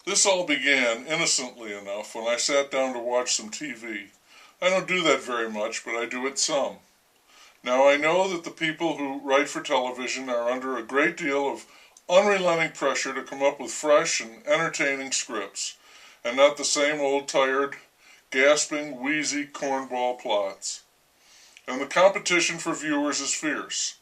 This all began, innocently enough, when I sat down to watch some TV. I don't do that very much, but I do it some. Now I know that the people who write for television are under a great deal of unrelenting pressure to come up with fresh and entertaining scripts, and not the same old tired, gasping, wheezy cornball plots. And the competition for viewers is fierce.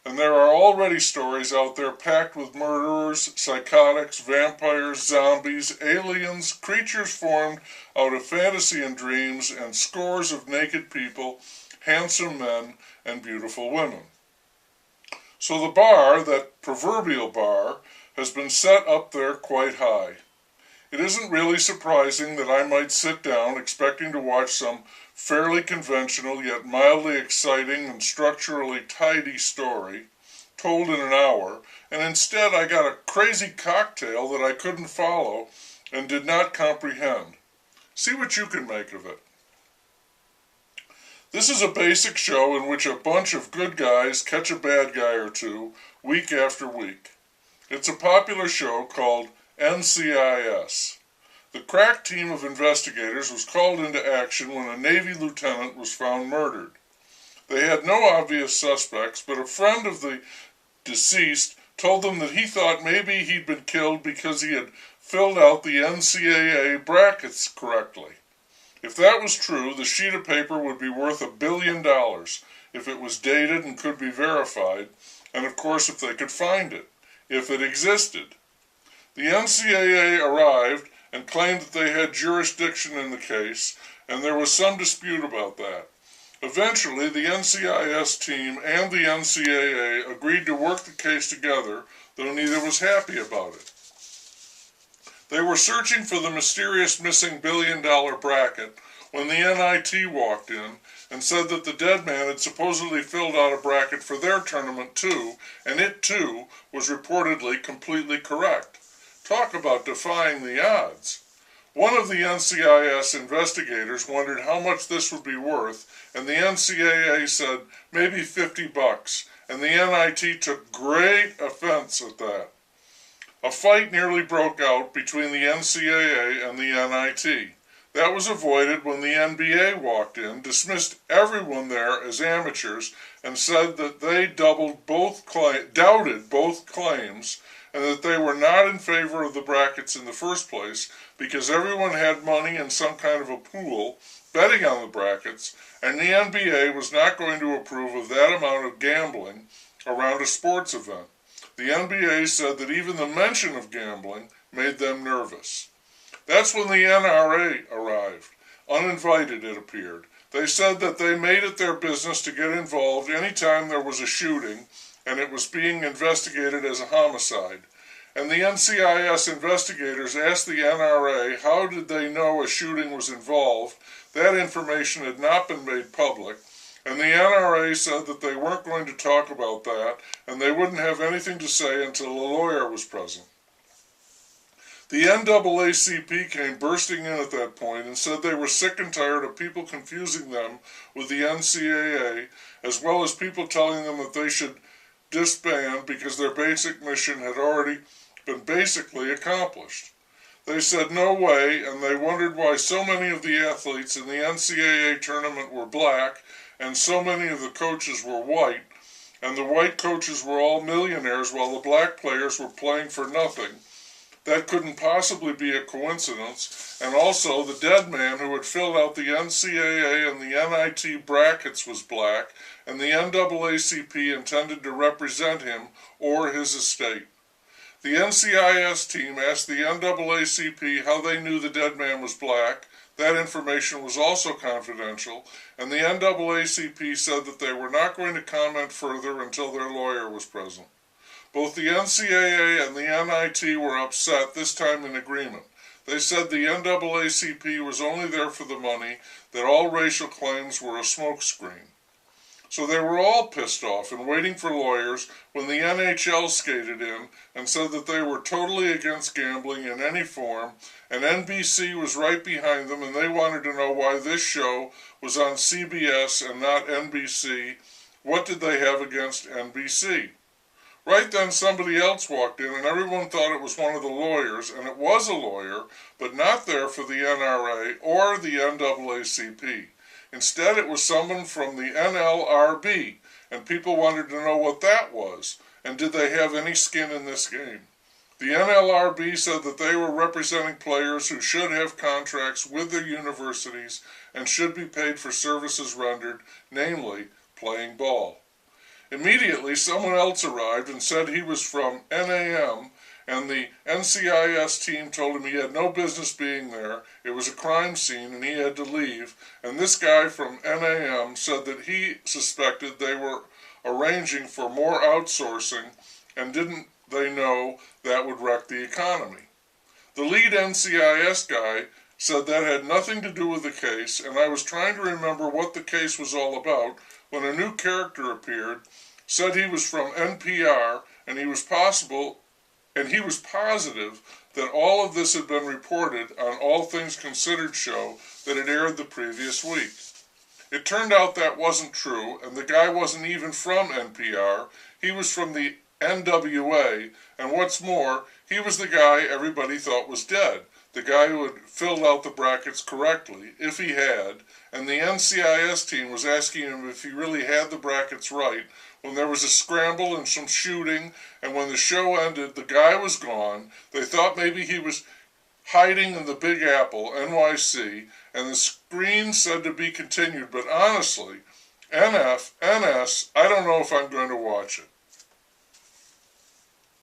And there are already stories out there packed with murderers, psychotics, vampires, zombies, aliens, creatures formed out of fantasy and dreams, and scores of naked people, handsome men, and beautiful women. So the bar, that proverbial bar, has been set up there quite high. It isn't really surprising that I might sit down expecting to watch some fairly conventional yet mildly exciting and structurally tidy story told in an hour, and instead I got a crazy cocktail that I couldn't follow and did not comprehend. See what you can make of it. This is a basic show in which a bunch of good guys catch a bad guy or two week after week. It's a popular show called NCIS. The crack team of investigators was called into action when a Navy lieutenant was found murdered. They had no obvious suspects, but a friend of the deceased told them that he thought maybe he'd been killed because he had filled out the NCAA brackets correctly. If that was true, the sheet of paper would be worth $1 billion if it was dated and could be verified, and of course if they could find it, if it existed. The NCAA arrived and claimed that they had jurisdiction in the case, and there was some dispute about that. Eventually, the NCIS team and the NCAA agreed to work the case together, though neither was happy about it. They were searching for the mysterious missing $1 billion bracket when the NIT walked in and said that the dead man had supposedly filled out a bracket for their tournament too, and it too was reportedly completely correct. Talk about defying the odds. One of the NCIS investigators wondered how much this would be worth, and the NCAA said maybe $50, and the NIT took great offense at that. A fight nearly broke out between the NCAA and the NIT. That was avoided when the NBA walked in, dismissed everyone there as amateurs, and said that they doubted both claims, and that they were not in favor of the brackets in the first place because everyone had money in some kind of a pool betting on the brackets, and the NBA was not going to approve of that amount of gambling around a sports event. The NBA said that even the mention of gambling made them nervous. That's when the NRA arrived. Uninvited, it appeared. They said that they made it their business to get involved anytime there was a shooting and it was being investigated as a homicide. And the NCIS investigators asked the NRA how did they know a shooting was involved. That information had not been made public, and the NRA said that they weren't going to talk about that, and they wouldn't have anything to say until a lawyer was present. The NAACP came bursting in at that point and said they were sick and tired of people confusing them with the NCAA, as well as people telling them that they should disband because their basic mission had already been basically accomplished. They said no way, and they wondered why so many of the athletes in the NCAA tournament were black and so many of the coaches were white, and the white coaches were all millionaires while the black players were playing for nothing. That couldn't possibly be a coincidence, and also the dead man who had filled out the NCAA and the NIT brackets was black, and the NAACP intended to represent him or his estate. The NCIS team asked the NAACP how they knew the dead man was black. That information was also confidential, and the NAACP said that they were not going to comment further until their lawyer was present. Both the NCAA and the NIT were upset, this time in agreement. They said the NAACP was only there for the money, that all racial claims were a smokescreen. So they were all pissed off and waiting for lawyers when the NHL skated in and said that they were totally against gambling in any form, and NBC was right behind them, and they wanted to know why this show was on CBS and not NBC. What did they have against NBC? Right then somebody else walked in and everyone thought it was one of the lawyers, and it was a lawyer, but not there for the NRA or the NAACP. Instead it was someone from the NLRB, and people wanted to know what that was, and did they have any skin in this game. The NLRB said that they were representing players who should have contracts with their universities and should be paid for services rendered, namely playing ball. Immediately, someone else arrived and said he was from NAM, and the NCIS team told him he had no business being there, it was a crime scene and he had to leave, and this guy from NAM said that he suspected they were arranging for more outsourcing, and didn't they know that would wreck the economy. The lead NCIS guy said that had nothing to do with the case, and I was trying to remember what the case was all about when a new character appeared, said he was from NPR, and he was positive that all of this had been reported on All Things Considered show that had aired the previous week. It turned out that wasn't true, and the guy wasn't even from NPR. He was from the NWA, and what's more, he was the guy everybody thought was dead, the guy who had filled out the brackets correctly, if he had, and the NCIS team was asking him if he really had the brackets right, when there was a scramble and some shooting, and when the show ended, the guy was gone. They thought maybe he was hiding in the Big Apple, NYC, and the screen said to be continued, but honestly, NS, I don't know if I'm going to watch it.